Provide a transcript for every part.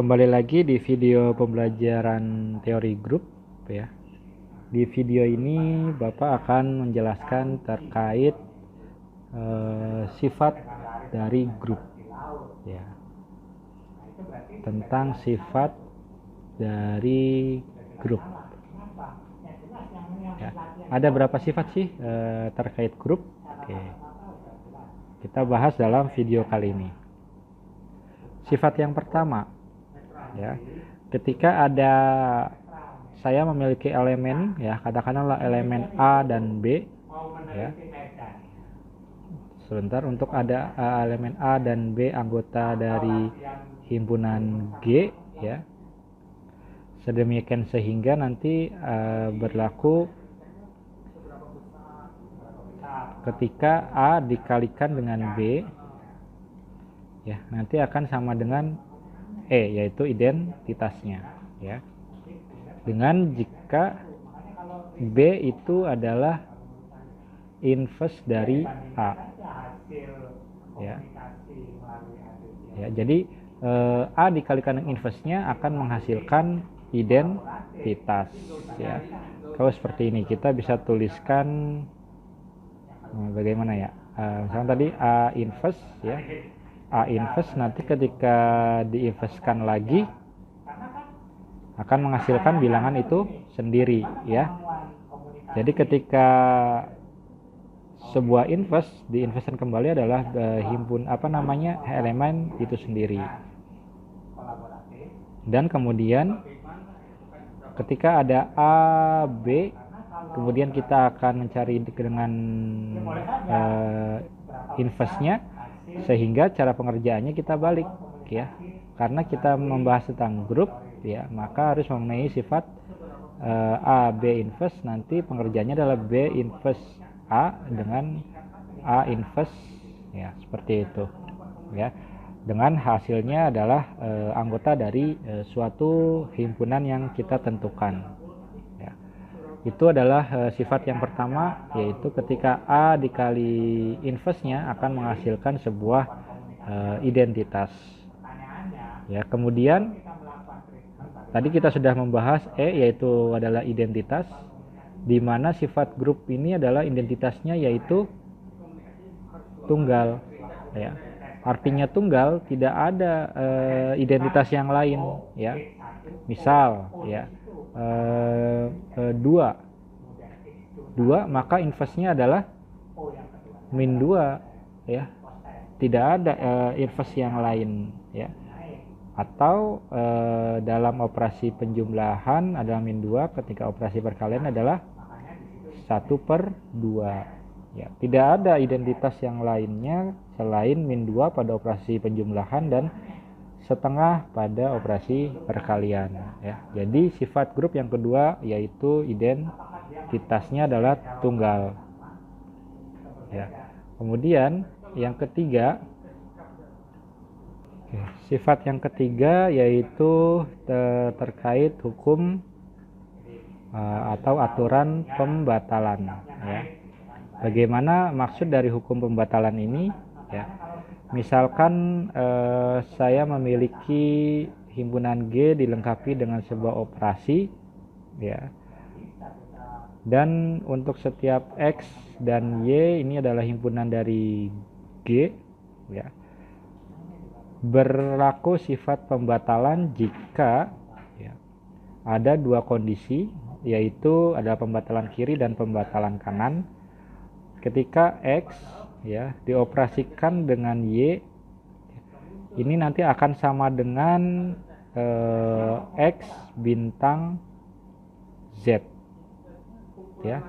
Kembali lagi di video pembelajaran teori grup ya. Di video ini Bapak akan menjelaskan terkait sifat dari grup ya. Tentang sifat dari grup. Ya. Ada berapa sifat sih terkait grup? Oke. Kita bahas dalam video kali ini. Sifat yang pertama ya, ketika ada saya memiliki elemen ya, katakanlah elemen A dan B ya. Sebentar, untuk ada elemen A dan B anggota dari himpunan G ya. Sedemikian sehingga nanti berlaku ketika A dikalikan dengan B ya, nanti akan sama dengan E, yaitu identitasnya ya. Dengan jika B itu adalah inverse dari A ya. Ya, jadi A dikalikan dengan inverse-nya akan menghasilkan identitas ya. Kalau seperti ini kita bisa tuliskan bagaimana ya, misalnya tadi A inverse ya, A inverse nanti ketika diinverskan lagi akan menghasilkan bilangan itu sendiri ya. Jadi ketika sebuah inverse diinverskan kembali adalah elemen itu sendiri. Dan kemudian ketika ada A, B, kemudian kita akan mencari dengan inverse-nya, sehingga cara pengerjaannya kita balik ya. Karena kita membahas tentang grup ya, maka harus memenuhi sifat A, B inverse, nanti pengerjaannya adalah B inverse A dengan A inverse ya, seperti itu ya. Dengan hasilnya adalah anggota dari suatu himpunan yang kita tentukan ya. Itu adalah sifat yang pertama, yaitu ketika A dikali inverse-nya akan menghasilkan sebuah identitas ya. Kemudian tadi kita sudah membahas E, yaitu adalah identitas, di mana sifat grup ini adalah identitasnya yaitu tunggal ya. Artinya tunggal, tidak ada identitas yang lain ya. Misal ya, 2 maka inverse-nya adalah min 2 ya. Tidak ada inverse yang lain ya. Atau dalam operasi penjumlahan adalah min 2, ketika operasi perkalian adalah 1/2 ya. Tidak ada identitas yang lainnya selain min 2 pada operasi penjumlahan dan setengah pada operasi perkalian ya. Jadi sifat grup yang kedua yaitu identitasnya adalah tunggal ya. Kemudian yang ketiga, sifat yang ketiga yaitu terkait hukum atau aturan pembatalan ya. Bagaimana maksud dari hukum pembatalan ini ya? Misalkan saya memiliki himpunan G dilengkapi dengan sebuah operasi ya. Dan untuk setiap X dan Y ini adalah himpunan dari G ya. Berlaku sifat pembatalan jika ya, ada dua kondisi, yaitu ada pembatalan kiri dan pembatalan kanan. Ketika X ya dioperasikan dengan Y, ini nanti akan sama dengan X bintang Z ya.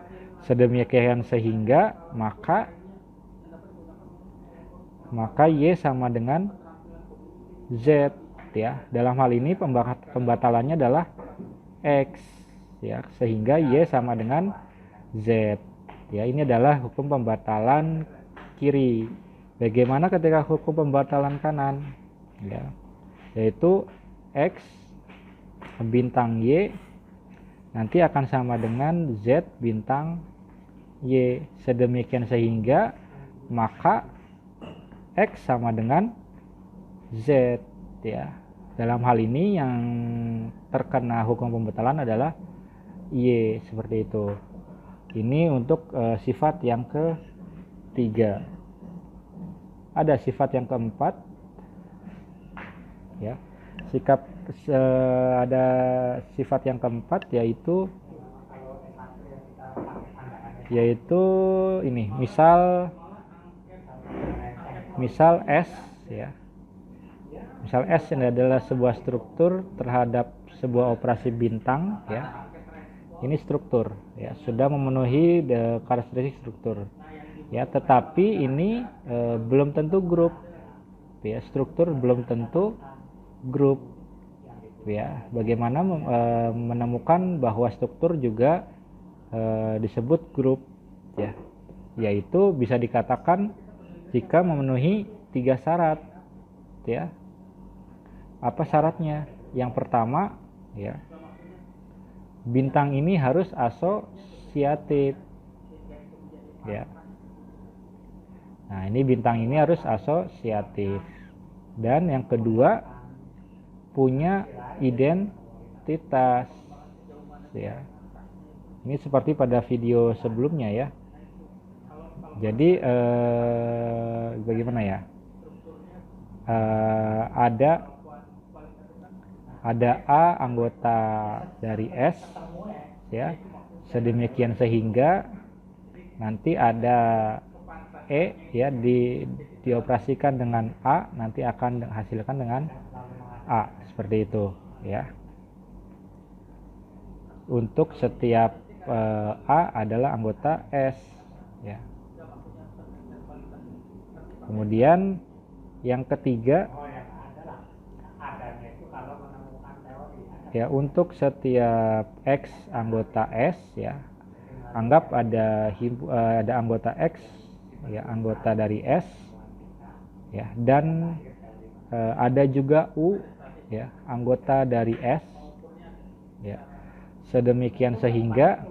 Sedemikian sehingga maka Y sama dengan Z ya. Dalam hal ini pembatalannya adalah X ya, sehingga Y sama dengan Z ya. Ini adalah hukum pembatalan kiri. Bagaimana ketika hukum pembatalan kanan ya, yaitu X bintang Y nanti akan sama dengan Z bintang Y. Sedemikian sehingga maka X sama dengan Z ya. Dalam hal ini yang terkena hukum pembatalan adalah Y, seperti itu. Ini untuk sifat yang ketiga. Ada sifat yang keempat, ya. Ada sifat yang keempat yaitu ini, misal S, ya. Misal S ini adalah sebuah struktur terhadap sebuah operasi bintang, ya. Ini struktur, ya, sudah memenuhi karakteristik struktur, ya. Tetapi ini belum tentu grup, ya. Struktur belum tentu grup, ya. Bagaimana menemukan bahwa struktur juga disebut grup, ya. Yaitu bisa dikatakan jika memenuhi 3 syarat, ya. Apa syaratnya? Yang pertama, ya, bintang ini harus asosiatif, ya. Nah, ini bintang ini harus asosiatif. Dan yang kedua, punya identitas, ya. Ini seperti pada video sebelumnya, ya. Jadi bagaimana, ya? Ada A anggota dari S, ya, sedemikian sehingga nanti ada E, ya, dioperasikan dengan A, nanti akan hasilkan dengan A, seperti itu, ya. Untuk setiap A adalah anggota S, ya. Kemudian yang ketiga, ya, untuk setiap X anggota S, ya, anggap ada anggota X, ya, anggota dari S, ya, dan ada juga U, ya, anggota dari S, ya. Sedemikian sehingga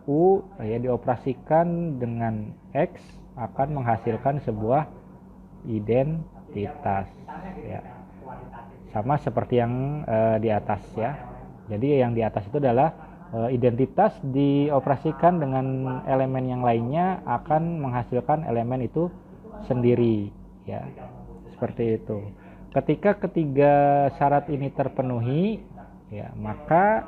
U, ya, dioperasikan dengan X akan menghasilkan sebuah identitas, ya. Sama seperti yang di atas, ya. Jadi yang di atas itu adalah identitas dioperasikan dengan elemen yang lainnya akan menghasilkan elemen itu sendiri, ya. Seperti itu. Ketika ketiga syarat ini terpenuhi, ya, maka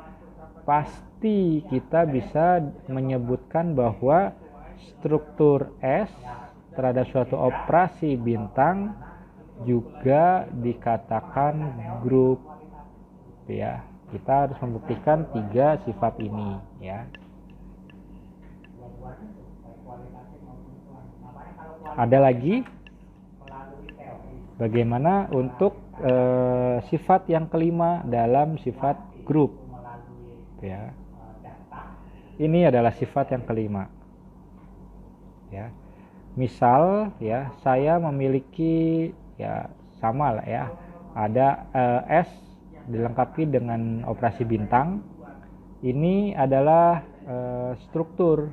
pasti kita bisa menyebutkan bahwa struktur S terhadap suatu operasi bintang juga dikatakan grup, ya. Kita harus membuktikan 3 sifat ini, ya. Ada lagi bagaimana untuk sifat yang kelima dalam sifat grup, ya. Ini adalah sifat yang kelima, ya. Misal, ya, saya memiliki, ya, sama lah, ya, ada S dilengkapi dengan operasi bintang. Ini adalah struktur,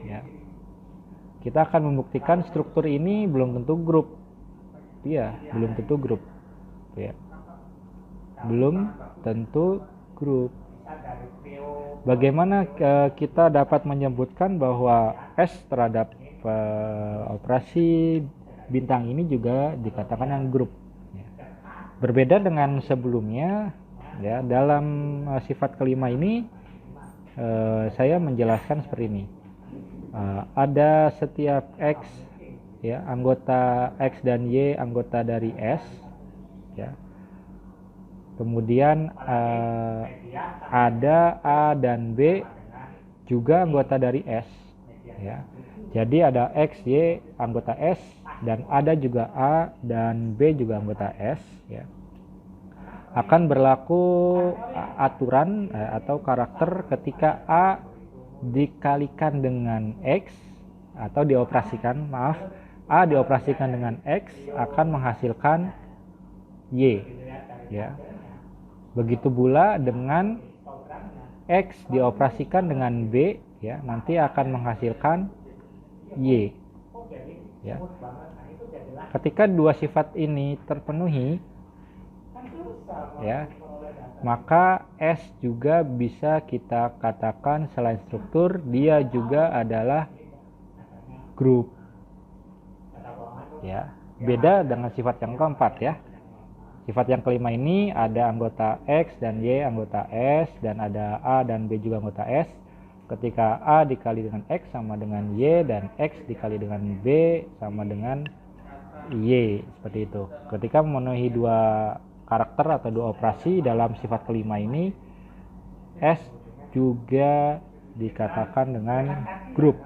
ya. Kita akan membuktikan struktur ini belum tentu grup, ya, belum tentu grup, ya, belum tentu grup. Bagaimana kita dapat menyebutkan bahwa S terhadap operasi bintang ini juga dikatakan yang grup, ya. Berbeda dengan sebelumnya, ya, dalam sifat kelima ini saya menjelaskan seperti ini. Ada setiap X, ya, anggota X dan Y anggota dari S, ya. Kemudian ada A dan B juga anggota dari S, ya. Jadi ada X, Y anggota S, dan ada juga A dan B juga anggota S, ya. Akan berlaku aturan atau karakter ketika A dikalikan dengan X atau A dioperasikan dengan X akan menghasilkan Y, ya. Begitu pula dengan X dioperasikan dengan B, ya, nanti akan menghasilkan Y, ya. Ketika dua sifat ini terpenuhi, ya, maka S juga bisa kita katakan selain struktur, dia juga adalah grup. Ya, beda dengan sifat yang keempat ya. Sifat yang kelima ini ada anggota X dan Y anggota S, dan ada A dan B juga anggota S. Ketika A dikali dengan X sama dengan Y, dan X dikali dengan B sama dengan Y, seperti itu. Ketika memenuhi dua karakter atau dua operasi dalam sifat kelima ini, S juga dikatakan dengan grup.